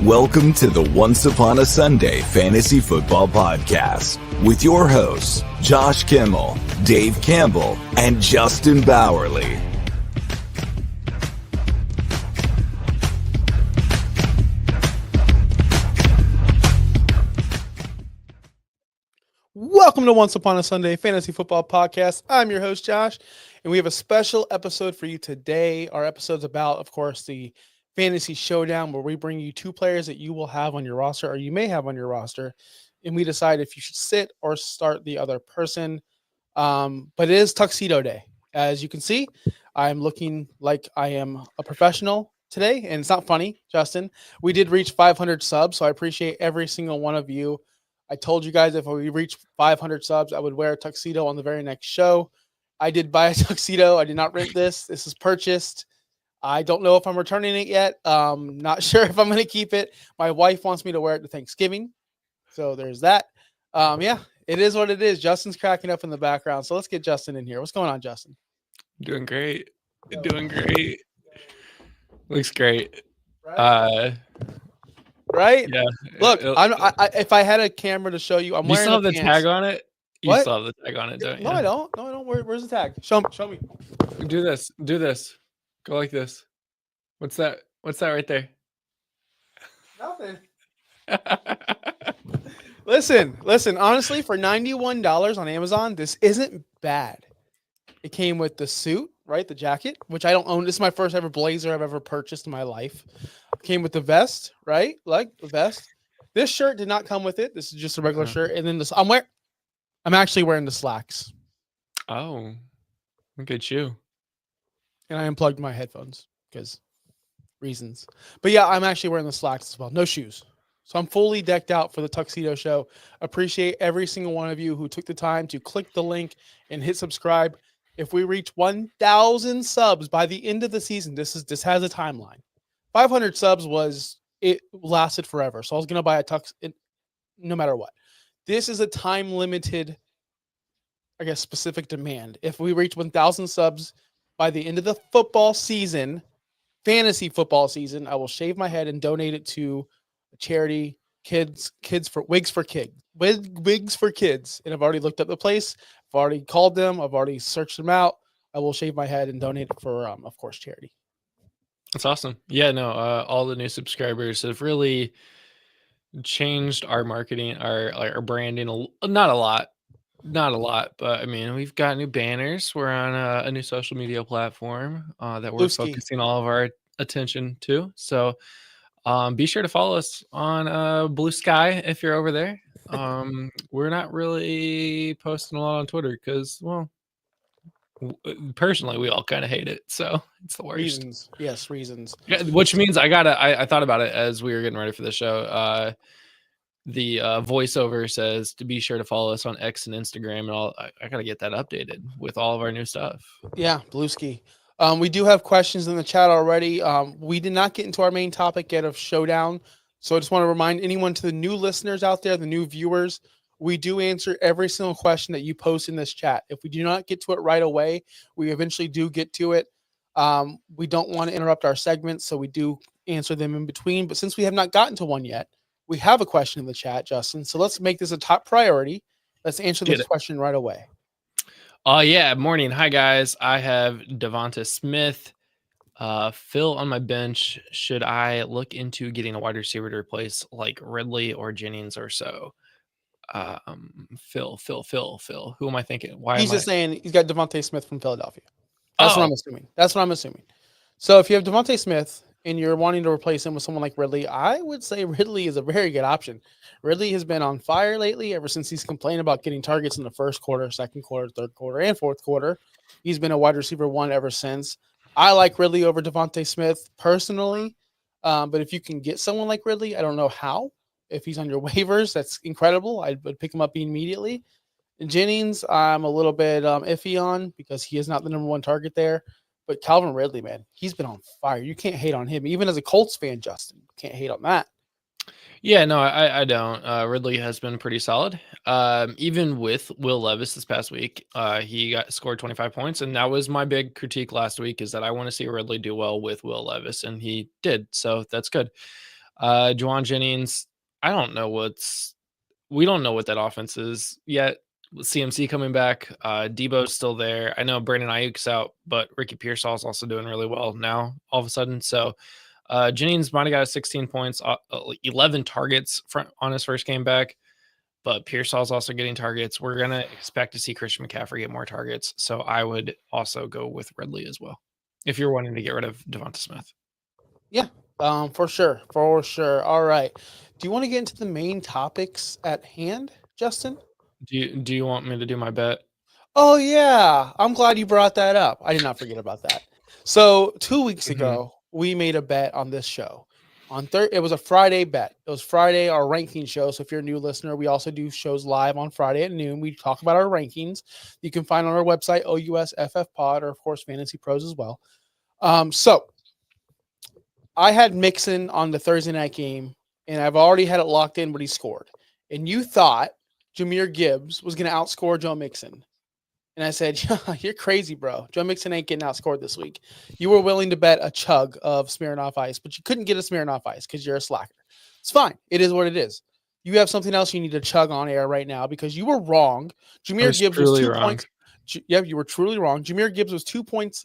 Welcome to the Once Upon a Sunday Fantasy Football Podcast with your hosts, Josh Kimmel, Dave Campbell, and Justin Bowerly. Welcome to Once Upon a Sunday Fantasy Football Podcast. I'm your host, Josh, and we have a special episode for you today. Our episode's about, of course, the Fantasy Showdown, where we bring you two players that you will have on your roster, or you may have on your roster, and we decide if you should sit or start the other person. But it is Tuxedo Day. As you can see, I'm looking like I am a professional today, and it's not funny, Justin. We did reach 500 subs, so I appreciate every single one of you. I told you guys if we reach 500 subs, I would wear a tuxedo on the very next show. I did buy a tuxedo. I did not rent this. This is purchased. I don't know if I'm returning it yet. Not sure if I'm going to keep it. My wife wants me to wear it to Thanksgiving. So there's that. Yeah, it is what it is. Justin's cracking up in the background. So let's get Justin in here. What's going on, Justin? Doing great. Doing great. Looks great. Right? Yeah. Look, if I had a camera to show you, I'm wearing. You still have the tag on it? You still have the tag on it, don't you? No, I don't. No, I don't. Where's the tag? Show me. Do this. Do this. Go like this. What's that? What's that right there? Nothing. Listen. Honestly, for $91 on Amazon, this isn't bad. It came with the suit, right? The jacket, which I don't own. This is my first ever blazer I've ever purchased in my life. Came with the vest, right? Like the vest. This shirt did not come with it. This is just a regular shirt. And then I'm actually wearing the slacks. Oh, look at you. And I unplugged my headphones because reasons. But yeah, I'm actually wearing the slacks as well. No shoes. So I'm fully decked out for the Tuxedo Show. Appreciate every single one of you who took the time to click the link and hit subscribe. If we reach 1,000 subs by the end of the season, this has a timeline. 500 subs lasted forever. So I was going to buy a tux no matter what. This is a time limited, I guess, specific demand. If we reach 1,000 subs by the end of the football season, fantasy football season, I will shave my head and donate it to a charity, Wigs for Kids. And I've already looked up the place. I've already called them. I've already searched them out. I will shave my head and donate it for, of course, charity. That's awesome. Yeah, no, all the new subscribers have really changed our marketing, our branding. Not a lot, but I mean, we've got new banners. We're on a new social media platform that we're focusing all of our attention to. So be sure to follow us on Blue Sky if you're over there. We're not really posting a lot on Twitter because, well, personally, we all kind of hate it, so it's the worst. Reasons. Yeah, which means I thought about it as we were getting ready for the show. The voiceover says to be sure to follow us on X and Instagram, and I gotta get that updated with all of our new stuff. Yeah, Blueski. We do have questions in the chat already. We did not get into our main topic yet of Showdown, so I just want to remind anyone, to the new listeners out there, the new viewers, we do answer every single question that you post in this chat. If we do not get to it right away, we eventually do get to it. We don't want to interrupt our segments, so we do answer them in between. But since we have not gotten to one yet, we have a question in the chat, Justin. So let's make this a top priority. Let's answer this question right away. Yeah. Morning. Hi, guys. I have Devonta Smith, Phil on my bench. Should I look into getting a wide receiver to replace like Ridley or Jennings or so? Phil. Who am I thinking? He's just saying he's got Devonta Smith from Philadelphia. That's what I'm assuming. So if you have Devonta Smith and you're wanting to replace him with someone like Ridley, I would say Ridley is a very good option. Ridley has been on fire lately ever since he's complained about getting targets in the first quarter, second quarter, third quarter, and fourth quarter. He's been a wide receiver one ever since. I like Ridley over Devonta Smith personally, but if you can get someone like Ridley, I don't know how. If he's on your waivers, that's incredible. I would pick him up immediately. And Jennings, I'm a little bit iffy on because he is not the number one target there. But Calvin Ridley, man, he's been on fire. You can't hate on him. Even as a Colts fan, Justin, you can't hate on that. Yeah, no, I don't. Ridley has been pretty solid. Even with Will Levis this past week, he scored 25 points. And that was my big critique last week, is that I want to see Ridley do well with Will Levis. And he did. So that's good. Juwan Jennings, we don't know what that offense is yet. With CMC coming back, Debo's still there. I know Brandon Ayuk's out, but Ricky Pearsall's also doing really well now all of a sudden. So Jennings might have got 16 points, 11 targets on his first game back, but Pearsall's also getting targets. We're going to expect to see Christian McCaffrey get more targets. So I would also go with Ridley as well if you're wanting to get rid of Devonta Smith. Yeah, for sure. All right. Do you want to get into the main topics at hand, Justin? Do you want me to do my bet? Oh, yeah. I'm glad you brought that up. I did not forget about that. So 2 weeks ago, we made a bet on this show. It was a Friday bet. It was Friday, our ranking show. So if you're a new listener, we also do shows live on Friday at noon. We talk about our rankings. You can find on our website, OUSFF Pod, or of course, Fantasy Pros as well. So I had Mixon on the Thursday night game, and I've already had it locked in what he scored. And you thought Jahmyr Gibbs was going to outscore Joe Mixon. And I said, you're crazy, bro. Joe Mixon ain't getting outscored this week. You were willing to bet a chug of Smirnoff Ice, but you couldn't get a Smirnoff Ice because you're a slacker. It's fine. It is what it is. You have something else you need to chug on air right now because you were wrong. Jahmyr Gibbs was 2 points. Yeah, you were truly wrong. Jahmyr Gibbs was 2 points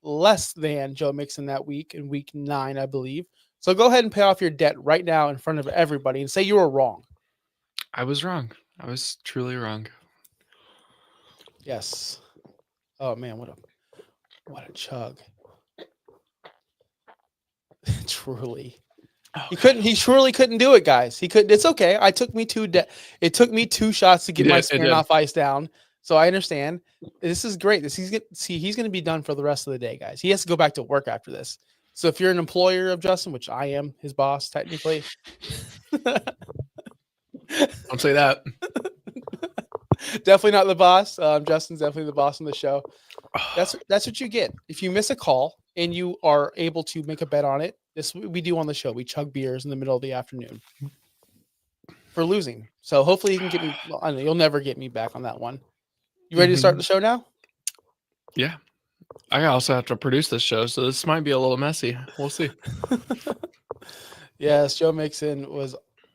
less than Joe Mixon that week in week 9, I believe. So go ahead and pay off your debt right now in front of everybody and say you were wrong. I was wrong. I was truly wrong. Yes. Oh man, what a chug. Truly. He surely couldn't do it, guys. He couldn't. It's okay. It took me 2 shots to get my Smirnoff Ice down. So I understand. This is great. He's going to be done for the rest of the day, guys. He has to go back to work after this. So if you're an employer of Justin, which I am, his boss technically. Don't say that. Definitely not the boss. Justin's definitely the boss on the show. That's what you get. If you miss a call and you are able to make a bet on it, this we do on the show. We chug beers in the middle of the afternoon for losing. So hopefully you can get me. I know you'll never get me back on that one. You ready to start the show now? Yeah. I also have to produce this show, so this might be a little messy. We'll see. Yes, Joe Mixon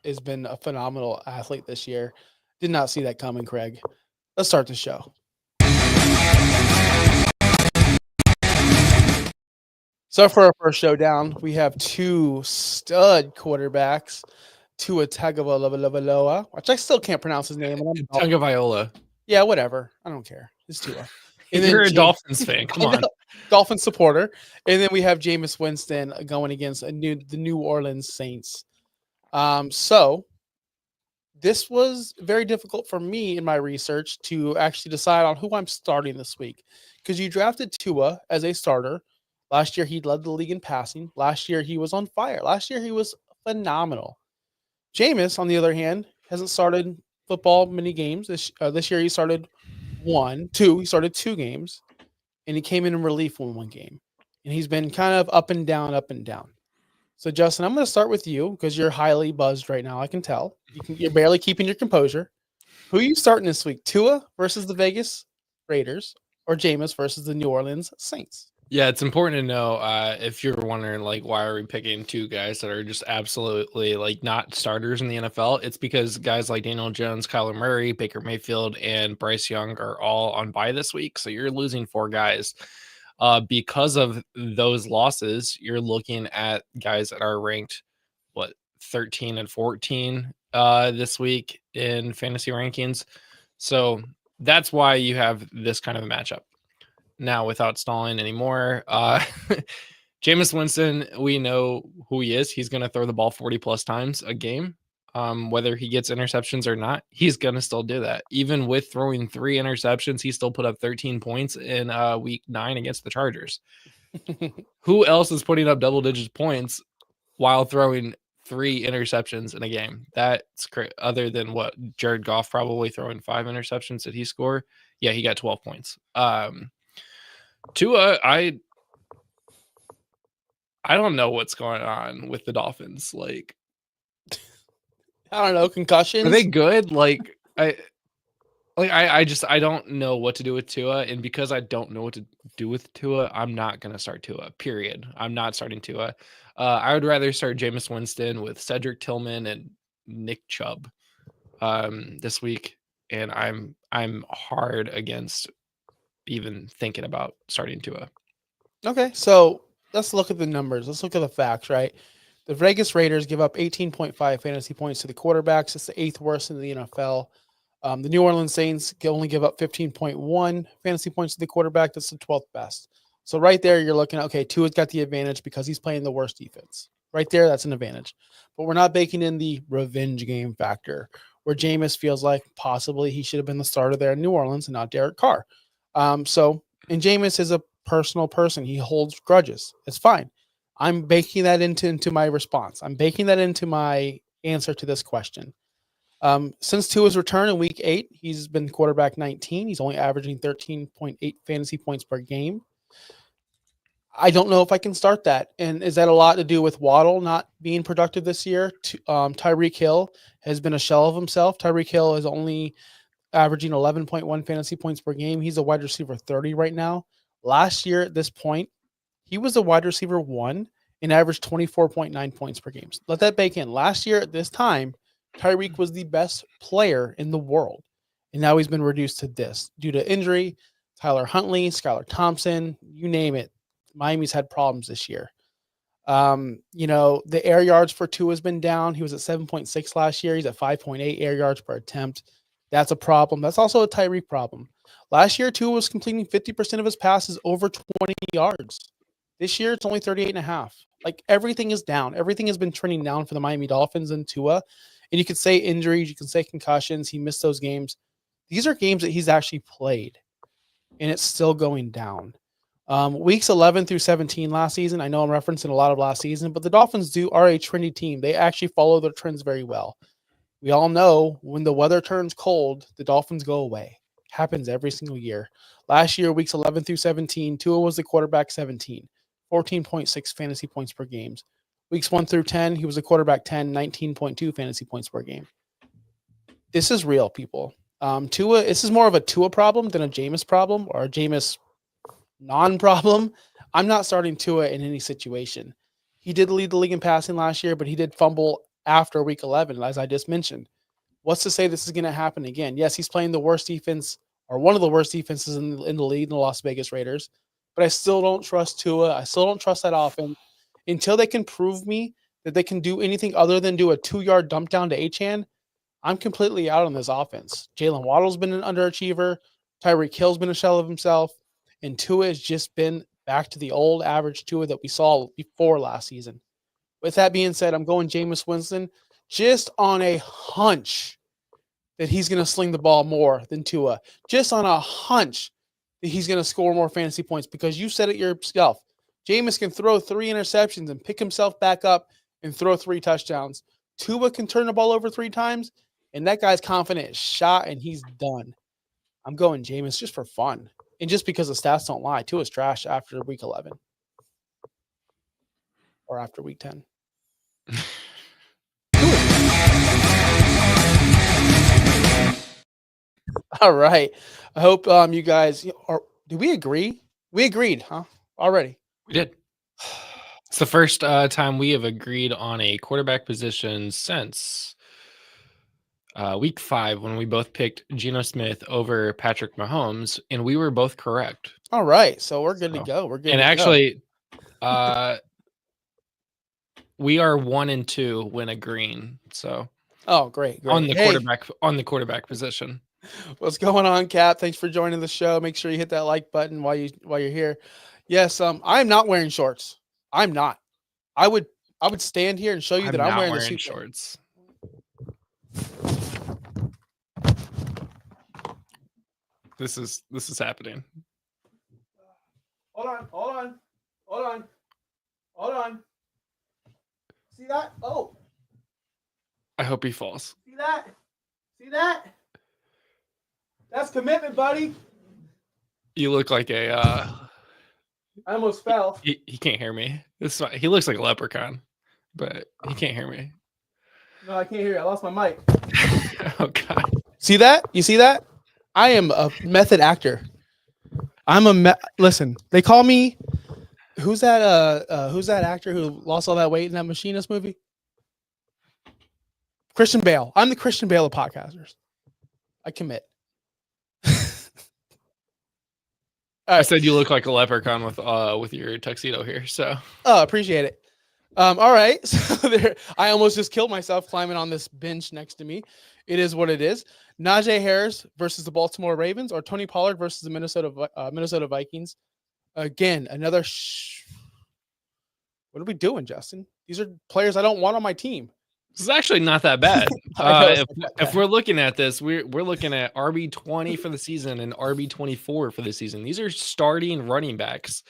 has been a phenomenal athlete this year. Did not see that coming, Craig. Let's start the show. So for our first showdown, we have 2 stud quarterbacks, Tua Tagovailoa, which I still can't pronounce his name. Tagovailoa. Yeah, whatever. I don't care. It's Tua. And you're a Dolphins fan. Come on. Dolphins supporter. And then we have Jameis Winston going against the New Orleans Saints. So this was very difficult for me in my research to actually decide on who I'm starting this week because you drafted Tua as a starter. Last year, he led the league in passing. Last year, he was on fire. Last year, he was phenomenal. Jameis, on the other hand, hasn't started football many games. This year, he started 2. He started 2 games, and he came in relief in 1 game. And he's been kind of up and down, up and down. So, Justin, I'm going to start with you because you're highly buzzed right now. I can tell. You're barely keeping your composure. Who are you starting this week? Tua versus the Vegas Raiders or Jameis versus the New Orleans Saints? Yeah, it's important to know if you're wondering, like, why are we picking 2 guys that are just absolutely, like, not starters in the NFL? It's because guys like Daniel Jones, Kyler Murray, Baker Mayfield, and Bryce Young are all on bye this week. So you're losing 4 guys. Because of those losses, you're looking at guys that are ranked, 13 and 14 this week in fantasy rankings. So that's why you have this kind of a matchup. Now, without stalling anymore, Jameis Winston, we know who he is. He's going to throw the ball 40 plus times a game. Whether he gets interceptions or not, he's going to still do that. Even with throwing 3 interceptions, he still put up 13 points in week 9 against the Chargers. Who else is putting up double-digit points while throwing 3 interceptions in a game? That's great. Other than Jared Goff probably throwing 5 interceptions. Did he score? Yeah, he got 12 points. Tua, I don't know what's going on with the Dolphins. Like, I don't know, concussions. Are they good? Like, Like I don't know what to do with Tua, and because I don't know what to do with Tua, I'm not gonna start Tua. Period. I'm not starting Tua. I would rather start Jameis Winston with Cedric Tillman and Nick Chubb this week, and I'm hard against even thinking about starting Tua. Okay, so let's look at the numbers. Let's look at the facts, right? The Vegas Raiders give up 18.5 fantasy points to the quarterbacks. It's the 8th worst in the NFL. The New Orleans Saints only give up 15.1 fantasy points to the quarterback. That's the 12th best. So right there, you're looking at, okay, Tua's got the advantage because he's playing the worst defense. Right there, that's an advantage. But we're not baking in the revenge game factor, where Jameis feels like possibly he should have been the starter there in New Orleans and not Derek Carr. And Jameis is a personal person. He holds grudges. It's fine. I'm baking that into my response. I'm baking that into my answer to this question. Since Tua's return in week 8, he's been quarterback 19. He's only averaging 13.8 fantasy points per game. I don't know if I can start that. And is that a lot to do with Waddle not being productive this year? Tyreek Hill has been a shell of himself. Tyreek Hill is only averaging 11.1 fantasy points per game. He's a wide receiver 30 right now. Last year at this point, he was a wide receiver 1 and averaged 24.9 points per game. Let that bake in. Last year at this time, Tyreek was the best player in the world. And now he's been reduced to this due to injury. Tyler Huntley, Skylar Thompson, you name it. Miami's had problems this year. The air yards for Tua has been down. He was at 7.6 last year. He's at 5.8 air yards per attempt. That's a problem. That's also a Tyreek problem. Last year, Tua was completing 50% of his passes over 20 yards. This year, it's only 38.5. Like, everything is down. Everything has been trending down for the Miami Dolphins and Tua. And you could say injuries, you can say concussions. He missed those games. These are games that he's actually played, and it's still going down. Weeks 11 through 17 last season, I know I'm referencing a lot of last season, but the Dolphins are a trendy team. They actually follow their trends very well. We all know when the weather turns cold, the Dolphins go away. Happens every single year. Last year, weeks 11 through 17, Tua was the quarterback 17, 14.6 fantasy points per game. Weeks 1 through 10, he was the quarterback 10, 19.2 fantasy points per game. This is real, people. Tua, this is more of a Tua problem than a Jameis problem or a Jameis non-problem. I'm not starting Tua in any situation. He did lead the league in passing last year, but he did fumble after week 11, as I just mentioned. What's to say this is going to happen again? Yes, he's playing the worst defense or one of the worst defenses in the league in the Las Vegas Raiders, but I still don't trust Tua. I still don't trust that offense until they can prove me that they can do anything other than do a 2-yard dump down to Achane. I'm completely out on this offense. Jalen Waddle's been an underachiever. Tyreek Hill's been a shell of himself. And Tua has just been back to the old average Tua that we saw before last season. With that being said, I'm going Jameis Winston just on a hunch that he's going to sling the ball more than Tua. Just on a hunch that he's going to score more fantasy points because you said it yourself. Jameis can throw 3 interceptions and pick himself back up and throw 3 touchdowns. Tua can turn the ball over 3 times, and that guy's confident shot, and he's done. I'm going Jameis just for fun. And just because the stats don't lie, Tua's trash after week 11 or after week 10. All right. I hope you guys are. Did we agree? We agreed, huh? Already. We did. It's the first time we have agreed on a quarterback position since week 5 when we both picked Geno Smith over Patrick Mahomes, and we were both correct. All right. So we're good to go. We're good. And actually, we are 1 and 2 when agreeing. So great. On the quarterback position. What's going on, Cap? Thanks for joining the show. Make sure you hit that like button while you're here. Yes, I'm not wearing shorts. I'm not. I would stand here and show you that I'm wearing the suit shorts. This is happening. Hold on. See that? Oh. I hope he falls. See that? That's commitment, buddy. You look like a I almost fell. He can't hear me. He looks like a leprechaun, but he can't hear me. No, I can't hear you. I lost my mic. Oh God. See that? You see that? I am a method actor. Listen, they call me, who's that actor who lost all that weight in that Machinist movie? Christian Bale. I'm the Christian Bale of podcasters. I commit. I said you look like a leprechaun with your tuxedo here. So appreciate it. All right. So I almost just killed myself climbing on this bench next to me. It is what it is. Najee Harris versus the Baltimore Ravens, or Tony Pollard versus the Minnesota Vikings. Again, another. What are we doing, Justin? These are players I don't want on my team. This is actually not that bad. If we're looking at this, we're looking at RB20 for the season and RB24 for the season. These are starting running backs.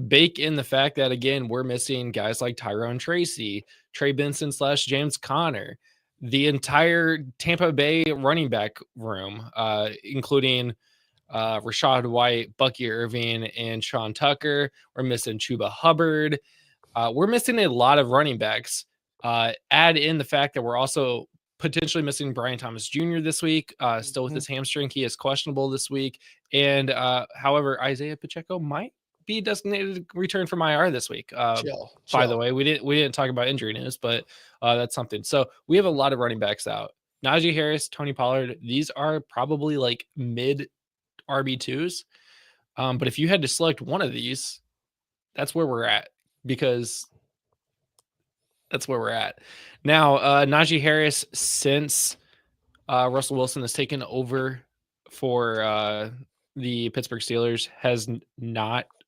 Bake in the fact that, again, we're missing guys like Tyrone Tracy, Trey Benson / James Conner, the entire Tampa Bay running back room, including Rashad White, Bucky Irving, and Sean Tucker. We're missing Chuba Hubbard. We're missing a lot of running backs. Add in the fact that we're also potentially missing Brian Thomas Jr. this week, still with his hamstring. He is questionable this week. And however, Isaiah Pacheco might be designated return from IR this week. Chill. By the way, we didn't talk about injury news, but that's something. So we have a lot of running backs out. Najee Harris, Tony Pollard, these are probably like mid RB2s. But if you had to select one of these, that's where we're at, because that's where we're at. Now, Najee Harris, since Russell Wilson has taken over for the Pittsburgh Steelers,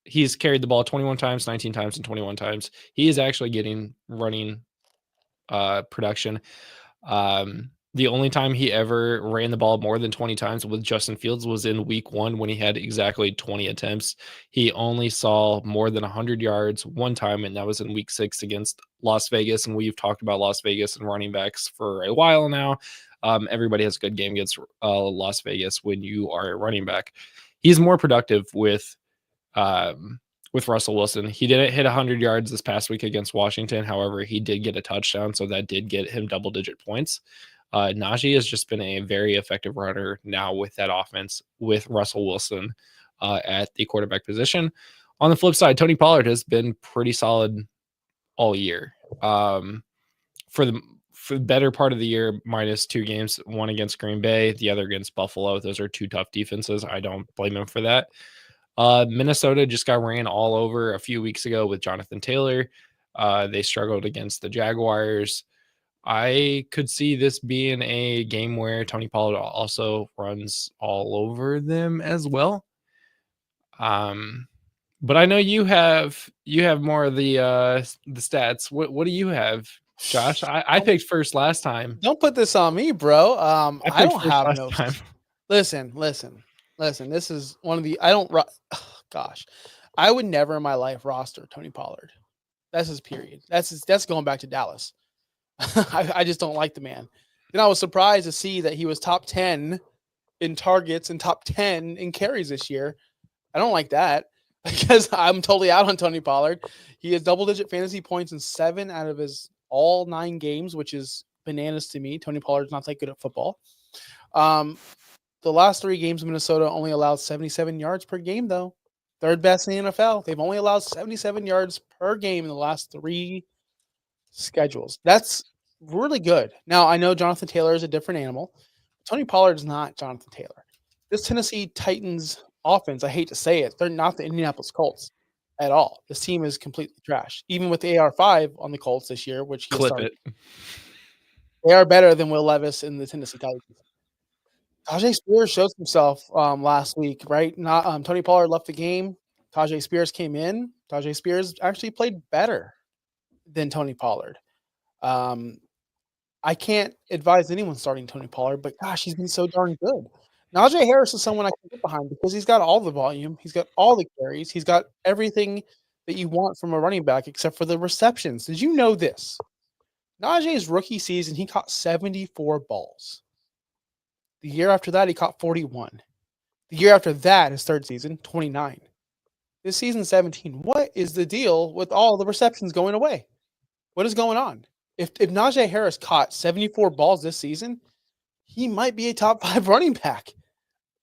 he's carried the ball 21 times, 19 times, and 21 times. He is actually getting running production. The only time he ever ran the ball more than 20 times with Justin Fields was in week 1 when he had exactly 20 attempts. He only saw more than 100 yards one time, and that was in week 6 against Las Vegas. And we've talked about Las Vegas and running backs for a while now. Everybody has a good game against Las Vegas when you are a running back. He's more productive with Russell Wilson. He didn't hit 100 yards this past week against Washington. However, he did get a touchdown, so that did get him double-digit points. Najee has just been a very effective runner now with that offense with Russell Wilson at the quarterback position. On the flip side, Tony Pollard has been pretty solid all year. For the better part of the year, minus 2 games, one against Green Bay, the other against Buffalo. Those are 2 tough defenses. I don't blame him for that. Minnesota just got ran all over a few weeks ago with Jonathan Taylor. They struggled against the Jaguars. I could see this being a game where Tony Pollard also runs all over them as well. But I know you have more of the stats. What do you have, Josh? I picked first last time. Don't put this on me, bro. I don't have no time. Listen. This is one of the I would never in my life roster Tony Pollard. That's his period. That's going back to Dallas. I just don't like the man. Then I was surprised to see that he was top 10 in targets and top 10 in carries this year. I don't like that because I'm totally out on Tony Pollard. He has double-digit fantasy points in 7 out of his all 9 games, which is bananas to me. Tony Pollard's not that good at football. The last 3 games, Minnesota only allowed 77 yards per game, though. Third best in the NFL. They've only allowed 77 yards per game in the last 3 schedules. That's really good. Now, I know Jonathan Taylor is a different animal. Tony Pollard is not Jonathan Taylor. This Tennessee Titans offense, I hate to say it, they're not the Indianapolis Colts at all. This team is completely trash. Even with the AR5 on the Colts this year, which he started, they are better than Will Levis in the Tennessee Titans. Tajay Spears showed himself last week, right? Tony Pollard left the game. Tajay Spears came in. Tajay Spears actually played better than Tony Pollard. I can't advise anyone starting Tony Pollard, but gosh, he's been so darn good. Najee Harris is someone I can get behind because he's got all the volume. He's got all the carries. He's got everything that you want from a running back except for the receptions. Did you know this? Najee's rookie season, he caught 74 balls. The year after that, he caught 41. The year after that, his third season, 29. This season, 17. What is the deal with all the receptions going away? What is going on? If Najee Harris caught 74 balls this season, he might be a top 5 running back.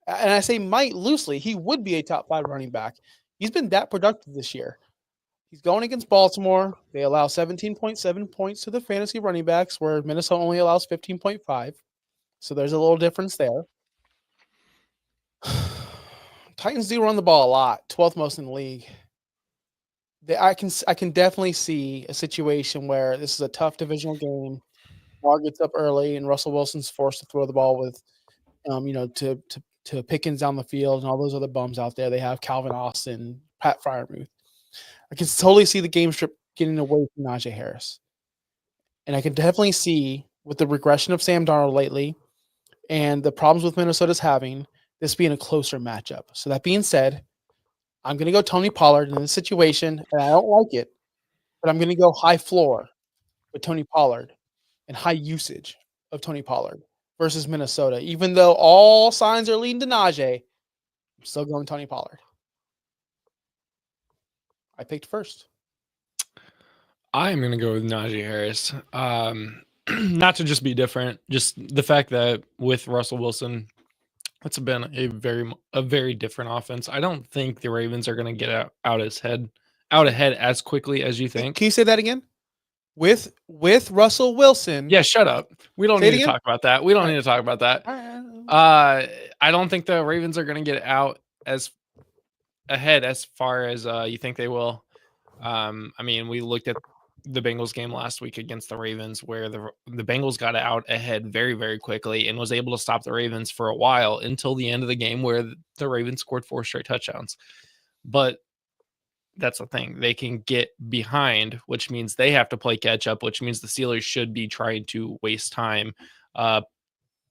And I say might loosely. He would be a top 5 running back. He's been that productive this year. He's going against Baltimore. They allow 17.7 points to the fantasy running backs, where Minnesota only allows 15.5. So there's a little difference there. Titans do run the ball a lot, 12th most in the league. I can definitely see a situation where this is a tough divisional game. Bar gets up early, and Russell Wilson's forced to throw the ball with, to Pickens down the field and all those other bums out there. They have Calvin Austin, Pat Freiermuth. I can totally see the game script getting away from Najee Harris. And I can definitely see, with the regression of Sam Darnold lately and the problems with Minnesota's having, this being a closer matchup. So that being said, I'm going to go Tony Pollard in this situation, and I don't like it, but I'm going to go high floor with Tony Pollard and high usage of Tony Pollard versus Minnesota. Even though all signs are leading to Najee, I'm still going Tony Pollard. I picked first. I am going to go with Najee Harris. Not to just be different, just the fact that with Russell Wilson, it's been a very different offense. I don't think the Ravens are going to get out ahead as quickly as you think. Can you say that again? With Russell Wilson. Yeah, shut up. We don't need to talk about that. We don't need to talk about that. I don't think the Ravens are going to get out as ahead as far as you think they will. I mean, we looked at the Bengals game last week against the Ravens, where the Bengals got out ahead very, very quickly and was able to stop the Ravens for a while until the end of the game, where the Ravens scored 4 straight touchdowns. But that's the thing. They can get behind, which means they have to play catch up, which means the Steelers should be trying to waste time.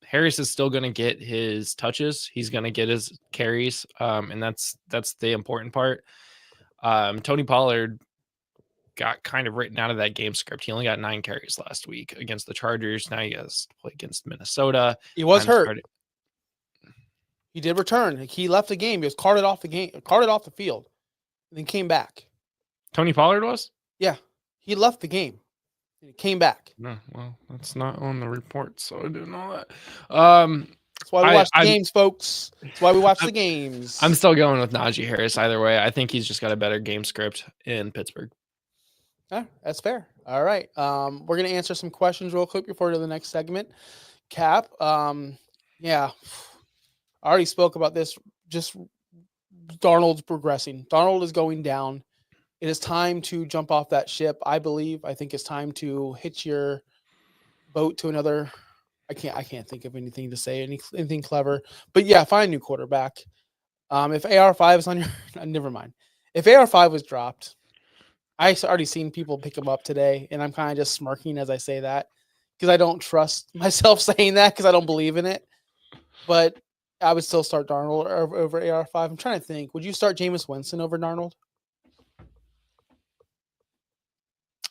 Harris is still going to get his touches. He's going to get his carries. And that's the important part. Tony Pollard got kind of written out of that game script. He only got 9 carries last week against the Chargers. Now he has to play against Minnesota. He was hurt. He did return. He left the game. He was carted off the field, and then came back. Tony Pollard was? Yeah. He left the game. And he came back. No, well, that's not on the report, so I didn't know that. That's why we watch the games, folks. That's why we watch the games. I'm still going with Najee Harris either way. I think he's just got a better game script in Pittsburgh. Yeah, that's fair. All right. We're going to answer some questions real quick before to the next segment. Cap, yeah, I already spoke about this. Just Darnold's progressing. Darnold is going down. It is time to jump off that ship, I believe. I think it's time to hitch your boat to another. I can't think of anything to say, anything clever. But yeah, find a new quarterback. If AR5 is on your – never mind. If AR5 was dropped – I already seen people pick him up today, and I'm kind of just smirking as I say that because I don't trust myself saying that because I don't believe in it. But I would still start Darnold over AR5. I'm trying to think. Would you start Jameis Winston over Darnold?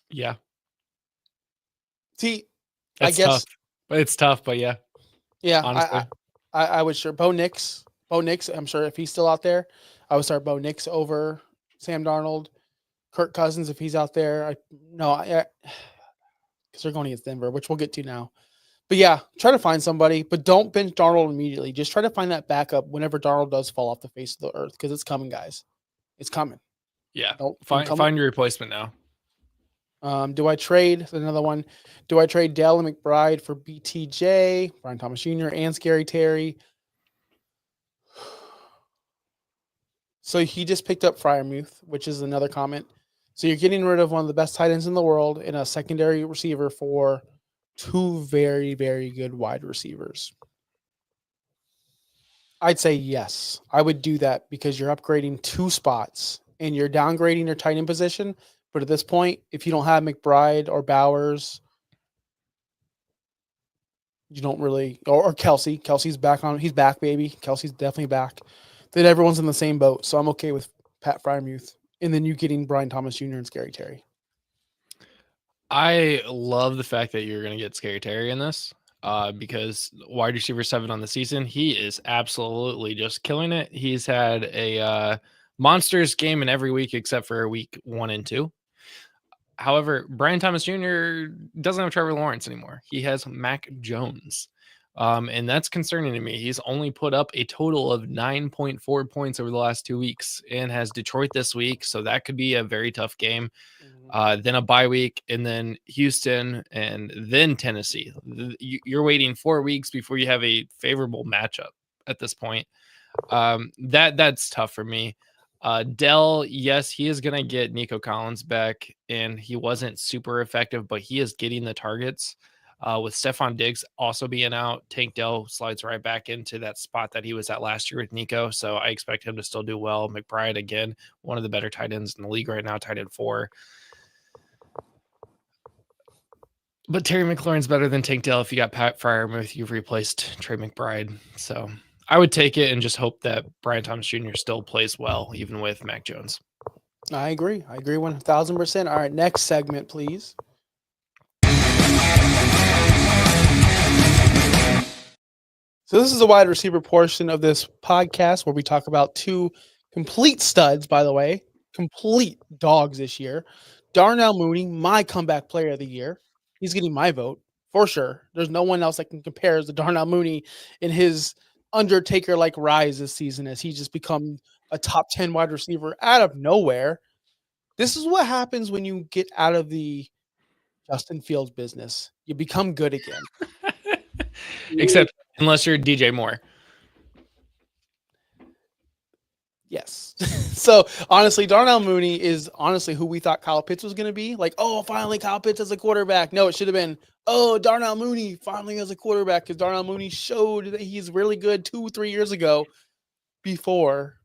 Yeah. See, I guess it's tough, but yeah. Yeah, honestly. I would sure Bo Nix. I'm sure if he's still out there, I would start Bo Nix over Sam Darnold. Kirk Cousins, if he's out there, because they're going against Denver, which we'll get to now. But yeah, try to find somebody, but don't bench Darnold immediately. Just try to find that backup whenever Darnold does fall off the face of the earth, because it's coming, guys. It's coming. Yeah, find your replacement now. Do I trade? Another one. Do I trade Dell and McBride for BTJ, Brian Thomas Jr., and Scary Terry? So he just picked up Freiermuth, which is another comment. So you're getting rid of one of the best tight ends in the world and a secondary receiver for 2 very, very good wide receivers. I'd say yes. I would do that because you're upgrading 2 spots and you're downgrading your tight end position. But at this point, if you don't have McBride or Bowers, you don't really, or Kelsey. Kelsey's back on. He's back, baby. Kelsey's definitely back. Then everyone's in the same boat. So I'm okay with Pat Freiermuth. And then you getting Brian Thomas Jr. and Scary Terry. I love the fact that you're going to get Scary Terry in this because wide receiver 7 on the season, he is absolutely just killing it. He's had a monsters game in every week except for week 1 and 2. However, Brian Thomas Jr. doesn't have Trevor Lawrence anymore. He has Mac Jones. And that's concerning to me. He's only put up a total of 9.4 points over the last 2 weeks and has Detroit this week. So that could be a very tough game. Then a bye week, and then Houston, and then Tennessee. You're waiting 4 weeks before you have a favorable matchup at this point. That's tough for me. Dell, yes, he is going to get Nico Collins back, and he wasn't super effective, but he is getting the targets. With Stephon Diggs also being out, Tank Dell slides right back into that spot that he was at last year with Nico. So I expect him to still do well. McBride, again, one of the better tight ends in the league right now, tight end 4. But Terry McLaurin's better than Tank Dell if you got Pat Freiermuth, you've replaced Trey McBride. So I would take it and just hope that Brian Thomas Jr. still plays well, even with Mac Jones. I agree 1,000%. All right, next segment, please. So this is the wide receiver portion of this podcast where we talk about 2 complete studs, by the way, complete dogs this year. Darnell Mooney, my comeback player of the year. He's getting my vote for sure. There's no one else that can compare to Darnell Mooney in his Undertaker-like rise this season as he just become a top 10 wide receiver out of nowhere. This is what happens when you get out of the Justin Fields business. You become good again. Except unless you're DJ Moore. Yes. So honestly, Darnell Mooney is honestly who we thought Kyle Pitts was going to be. Like, oh, finally Kyle Pitts as a quarterback. No, it should have been, oh, Darnell Mooney finally as a quarterback, because Darnell Mooney showed that he's really good 2-3 years ago before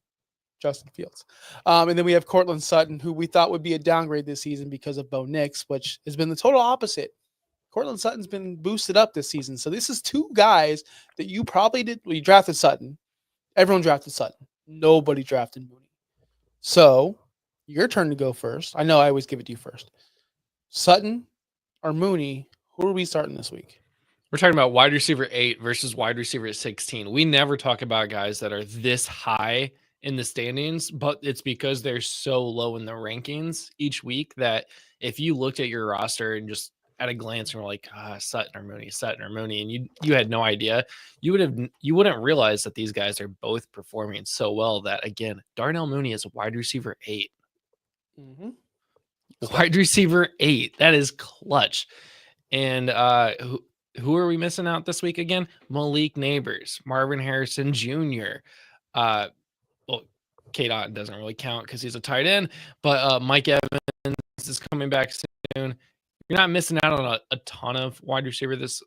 Justin Fields. And then we have Courtland Sutton, who we thought would be a downgrade this season because of Bo Nix, which has been the total opposite. Courtland Sutton's been boosted up this season. So this is 2 guys that you probably did. Well, you drafted Sutton. Everyone drafted Sutton. Nobody drafted Mooney. So your turn to go first. I know I always give it to you first. Sutton or Mooney, who are we starting this week? We're talking about wide receiver 8 versus wide receiver 16. We never talk about guys that are this high in the standings, but it's because they're so low in the rankings each week that if you looked at your roster and just at a glance and were like, Sutton or Mooney, and you had no idea, you wouldn't realize that these guys are both performing so well that, again, Darnell Mooney is a wide receiver 8. Mm-hmm. Wide receiver 8. That is clutch. And who are we missing out this week again? Malik Neighbors, Marvin Harrison Jr. Well, Kate Otten doesn't really count because he's a tight end, but Mike Evans is coming back soon. You're not missing out on a ton of wide receivers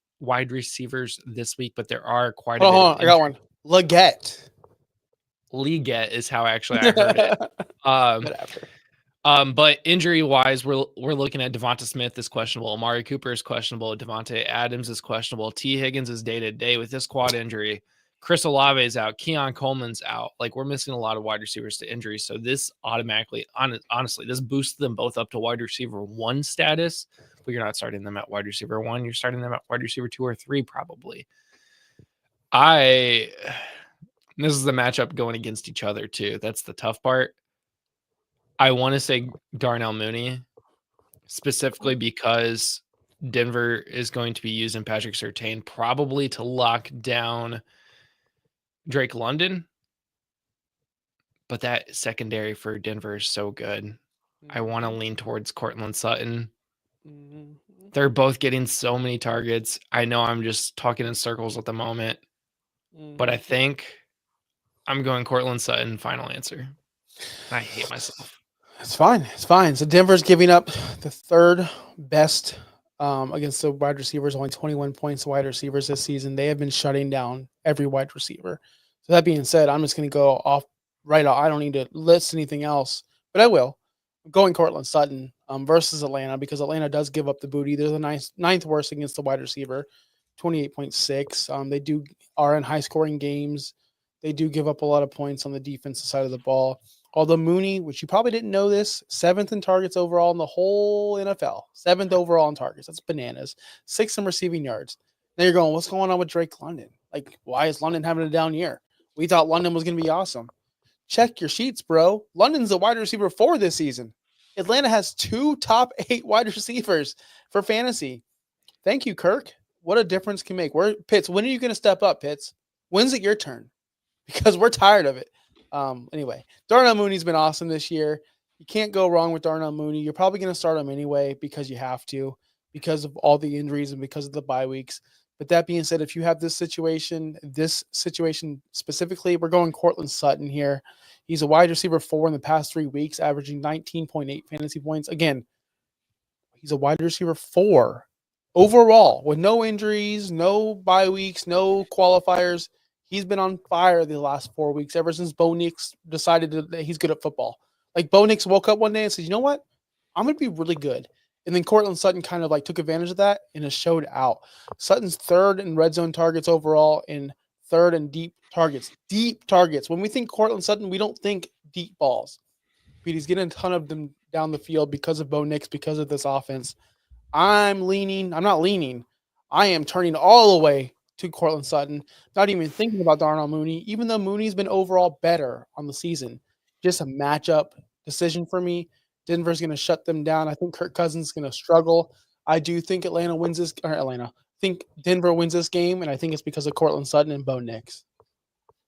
this week, but there are quite a bit. I got one. Leggett is how actually I heard it. But injury wise, we're looking at Devonta Smith is questionable, Amari Cooper is questionable, Devontae Adams is questionable, T. Higgins is day to day with this quad injury. Chris Olave is out. Keon Coleman's out. Like, we're missing a lot of wide receivers to injury. So this automatically, honestly, this boosts them both up to wide receiver 1 status. But you're not starting them at wide receiver 1. You're starting them at wide receiver 2 or 3 probably. This is the matchup going against each other too. That's the tough part. I want to say Darnell Mooney specifically because Denver is going to be using Patrick Surtain probably to lock down Drake London, but that secondary for Denver is so good. I want to lean towards Courtland Sutton. They're both getting so many targets. I know I'm just talking in circles at the moment, but I think I'm going Courtland Sutton, final answer. I hate myself. It's fine. So Denver's giving up the 3rd best against the wide receivers, only 21 points to wide receivers this season. They have been shutting down every wide receiver. So that being said, I'm just going to go off right off. I don't need to list anything else, but I will. I'm going Courtland Sutton versus Atlanta because Atlanta does give up the booty. They're the 9th worst against the wide receiver, 28.6. They are in high-scoring games. They do give up a lot of points on the defensive side of the ball. Although Mooney, which you probably didn't know this, 7th in targets overall in the whole NFL. 7th overall in targets. That's bananas. 6th in receiving yards. Now you're going, what's going on with Drake London? Like, why is London having a down year? We thought London was going to be awesome. Check your sheets, bro. London's a wide receiver 4 this season. Atlanta has 2 top 8 wide receivers for fantasy. Thank you, Kirk. what a difference can make. Pitts, when are you going to step up, Pitts? When's it your turn? Because we're tired of it. Anyway, Darnell Mooney's been awesome this year. You can't go wrong with Darnell Mooney. You're probably going to start him anyway because you have to, because of all the injuries and because of the bye weeks. But that being said, if you have this situation specifically, we're going Courtland Sutton here. He's a wide receiver 4 in the past 3 weeks, averaging 19.8 fantasy points. Again, he's a wide receiver 4 overall with no injuries, no bye weeks, no qualifiers. He's been on fire the last 4 weeks ever since Bo Nix decided that he's good at football. Like Bo Nix woke up one day and said, you know what? I'm going to be really good. And then Courtland Sutton kind of like took advantage of that and has showed out. Sutton's 3rd in red zone targets overall and 3rd in deep targets. Deep targets. When we think Courtland Sutton, we don't think deep balls. But he's getting a ton of them down the field because of Bo Nix, because of this offense. I am turning all the way to Courtland Sutton, not even thinking about Darnell Mooney, even though Mooney's been overall better on the season. Just a matchup decision for me. Denver's going to shut them down. I think Kirk Cousins is going to struggle. I do think Denver wins this game, and I think it's because of Courtland Sutton and Bo Nix.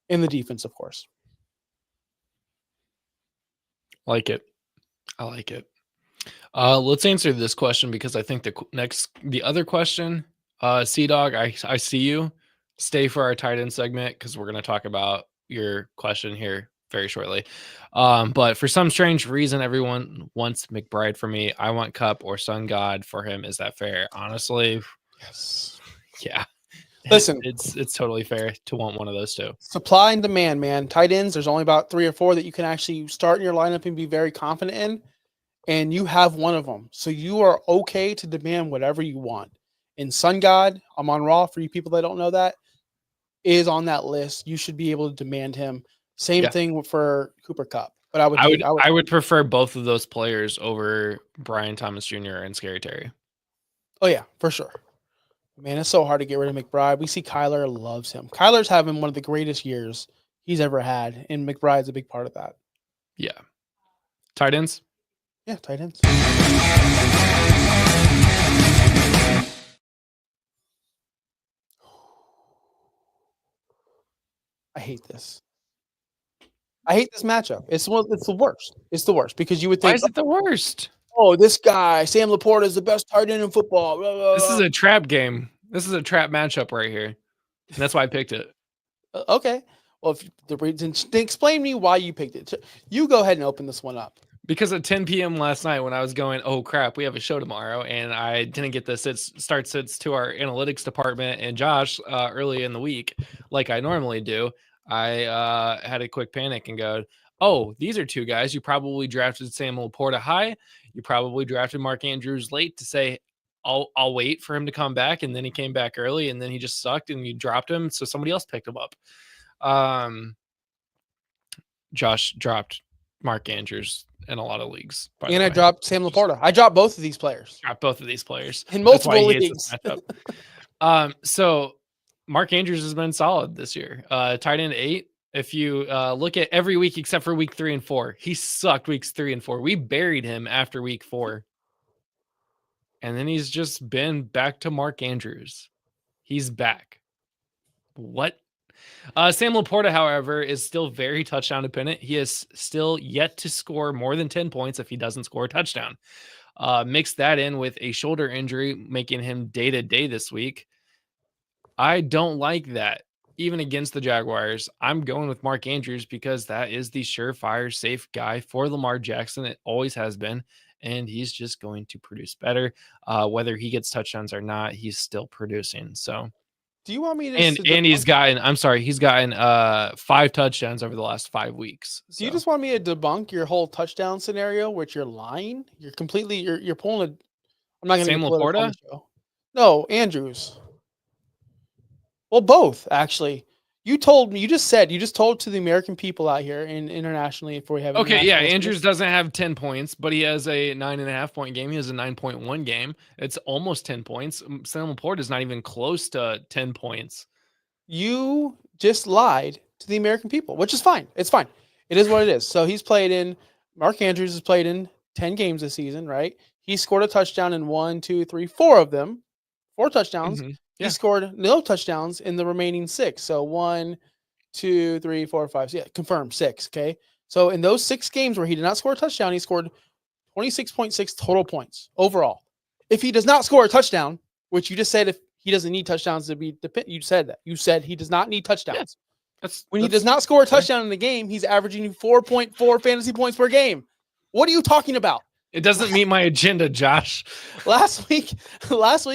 In the defense, of course. I like it. Let's answer this question because I think the other question, C-Dog, I see you. Stay for our tight end segment because we're going to talk about your question here very shortly. But for some strange reason, everyone wants McBride for me. I want Cup or Sun God for him. Is that fair? Honestly, yes. Yeah. Listen, it's totally fair to want one of those two. Supply and demand, man. Tight ends, there's only about 3 or 4 that you can actually start in your lineup and be very confident in. And you have one of them. So you are okay to demand whatever you want. And Sun God, Amon Ra, for you people that don't know that, is on that list. You should be able to demand him. Same thing for Cooper Kupp. But I would prefer both of those players over Brian Thomas Jr. and Scary Terry. Oh, yeah, for sure. Man, it's so hard to get rid of McBride. We see Kyler loves him. Kyler's having one of the greatest years he's ever had, and McBride's a big part of that. Yeah. Tight ends? Yeah, tight ends. I hate this. I hate this matchup. It's the worst. It's the worst because you would think. Why is it the worst? Oh, this guy, Sam LaPorta, is the best tight end in football. Blah, blah, this is a trap game. This is a trap matchup right here. And that's why I picked it. Okay. Well, if the reason, explain to me why you picked it. You go ahead and open this one up. Because at 10 p.m. last night when I was going, oh, crap, we have a show tomorrow, and I didn't get the start sits to our analytics department and Josh early in the week like I normally do, I had a quick panic and go, oh, these are 2 guys. You probably drafted Sam LaPorta high. You probably drafted Mark Andrews late to say, I'll wait for him to come back, and then he came back early, and then he just sucked, and you dropped him, so somebody else picked him up. Josh dropped Mark Andrews in a lot of leagues. And I dropped Sam LaPorta. I dropped both of these players. In multiple leagues. So Mark Andrews has been solid this year. Tight end 8. If you look at every week except for week 3 and 4, he sucked weeks 3 and 4. We buried him after week 4. And then he's just been back to Mark Andrews. He's back. What? Sam LaPorta, however, is still very touchdown dependent. He has still yet to score more than 10 points if he doesn't score a touchdown. Mix that in with a shoulder injury, making him day-to-day this week. I don't like that. Even against the Jaguars, I'm going with Mark Andrews because that is the surefire, safe guy for Lamar Jackson. It always has been, and he's just going to produce better. Whether he gets touchdowns or not, he's still producing. So, do you want me to? And he's gotten. I'm sorry, he's gotten 5 touchdowns over the last 5 weeks. So. Do you just want me to debunk your whole touchdown scenario, which you're lying? You're completely. You're pulling a. I'm not going to Sam LaPorta. No, Andrews. Well, both actually. You told to the American people out here and internationally if we have. Okay, yeah, Andrews doesn't have 10 points, but he has a 9.5 point game. He has a 9.1 game. It's almost 10 points. Sam LaPorta is not even close to 10 points. You just lied to the American people, which is fine. It's fine. It is what it is. So Mark Andrews has played in 10 games this season, right? He scored a touchdown in 4 of them. 4 touchdowns. Mm-hmm. He scored no touchdowns in the remaining 6. So 1, 2, 3, 4, 5. So yeah, confirmed 6. Okay. So in those 6 games where he did not score a touchdown, he scored 26.6 total points overall. If he does not score a touchdown, which you just said if he doesn't need touchdowns to be you said that. You said he does not need touchdowns. Yeah. When he does not score a touchdown in the game, he's averaging 4.4 fantasy points per game. What are you talking about? It doesn't meet my agenda, Josh. Last week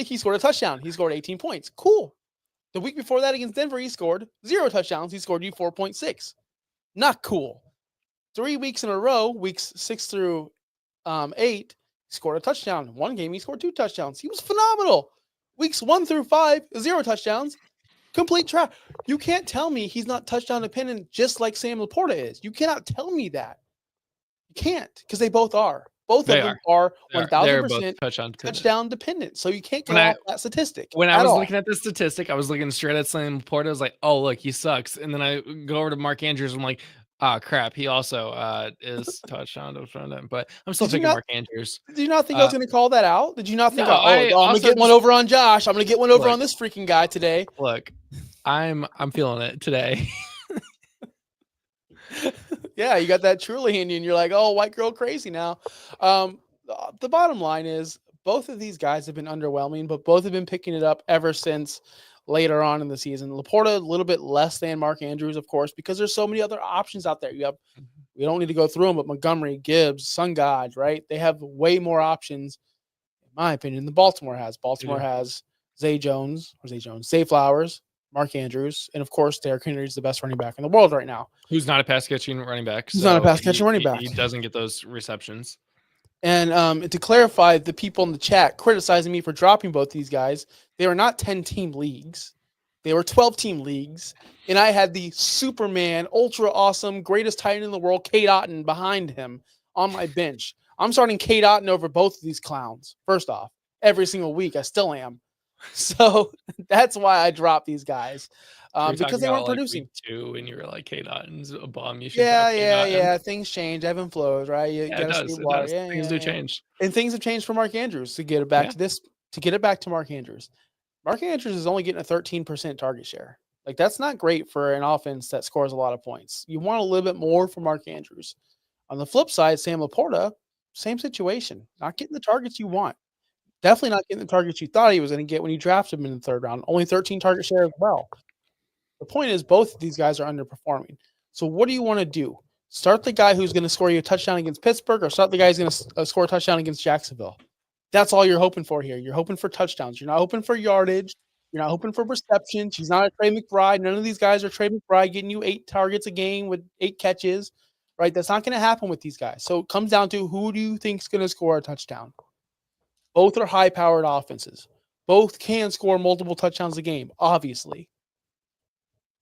he scored a touchdown. He scored 18 points. Cool. The week before that against Denver, he scored 0 touchdowns. He scored you 4.6. Not cool. 3 weeks in a row, weeks 6 through 8, he scored a touchdown. One game, he scored 2 touchdowns. He was phenomenal. Weeks 1 through 5, 0 touchdowns. Complete trash. You can't tell me he's not touchdown dependent just like Sam LaPorta is. You cannot tell me that. You can't, because they both are. Both of them are 1,000% touchdown dependent. So you can't go off that statistic. When I was looking at the statistic, I was looking straight at Sam LaPorta. I was like, oh, look, he sucks. And then I go over to Mark Andrews. I'm like, oh, crap. He also is touchdown dependent. But I'm still taking Mark Andrews. Did you not think I was going to call that out? Did you not think, I'm going to get one over on Josh. I'm going to get one over on this freaking guy today. Look, I'm feeling it today. Yeah, you got that truly in you, and you're like, oh, white girl crazy now. The bottom line is both of these guys have been underwhelming, but both have been picking it up ever since later on in the season. LaPorta a little bit less than Mark Andrews, of course, because there's so many other options out there. We don't need to go through them, but Montgomery, Gibbs, Sun God, right? They have way more options, in my opinion, than Baltimore has. Baltimore has Zay Flowers, Mark Andrews, and of course, Derrick Henry is the best running back in the world right now. Who's not a pass-catching running back. He's not a pass-catching running back. He doesn't get those receptions. And to clarify, the people in the chat criticizing me for dropping both these guys, they were not 10-team leagues. They were 12-team leagues. And I had the Superman, ultra awesome, greatest tight end in the world, Kate Otten, behind him on my bench. I'm starting Kate Otten over both of these clowns, first off, every single week. I still am. So that's why I dropped these guys. Because they weren't producing. Too, and you were like, Kate Otten's a bum. You should yeah. Things change, ebb and flows, right? You gotta see water. Yeah, things do change. And things have changed for Mark Andrews to get it back to this, to get it back to Mark Andrews. Mark Andrews is only getting a 13% target share. Like, that's not great for an offense that scores a lot of points. You want a little bit more from Mark Andrews. On the flip side, Sam LaPorta, same situation. Not getting the targets you want. Definitely not getting the targets you thought he was going to get when you drafted him in the 3rd round. Only 13 target share as well. The point is both of these guys are underperforming. So what do you want to do? Start the guy who's going to score you a touchdown against Pittsburgh, or start the guy who's going to score a touchdown against Jacksonville? That's all you're hoping for here. You're hoping for touchdowns. You're not hoping for yardage. You're not hoping for receptions. He's not a Trey McBride. None of these guys are Trey McBride getting you 8 targets a game with 8 catches, right? That's not going to happen with these guys. So it comes down to, who do you think is going to score a touchdown? Both are high-powered offenses. Both can score multiple touchdowns a game, obviously.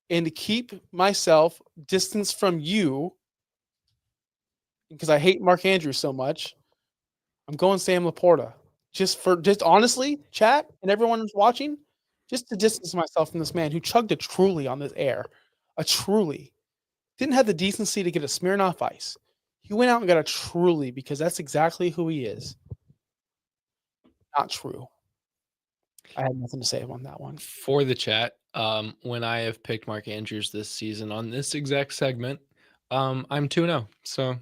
And to keep myself distance from you, because I hate Mark Andrews so much, I'm going Sam LaPorta. Just honestly, chat and everyone who's watching, just to distance myself from this man who chugged a Truly on this air. A Truly. Didn't have the decency to get a Smirnoff Ice. He went out and got a Truly because that's exactly who he is. Not true. I had nothing to say on that one. For the chat, when I have picked Mark Andrews this season on this exact segment, I'm 2-0. So,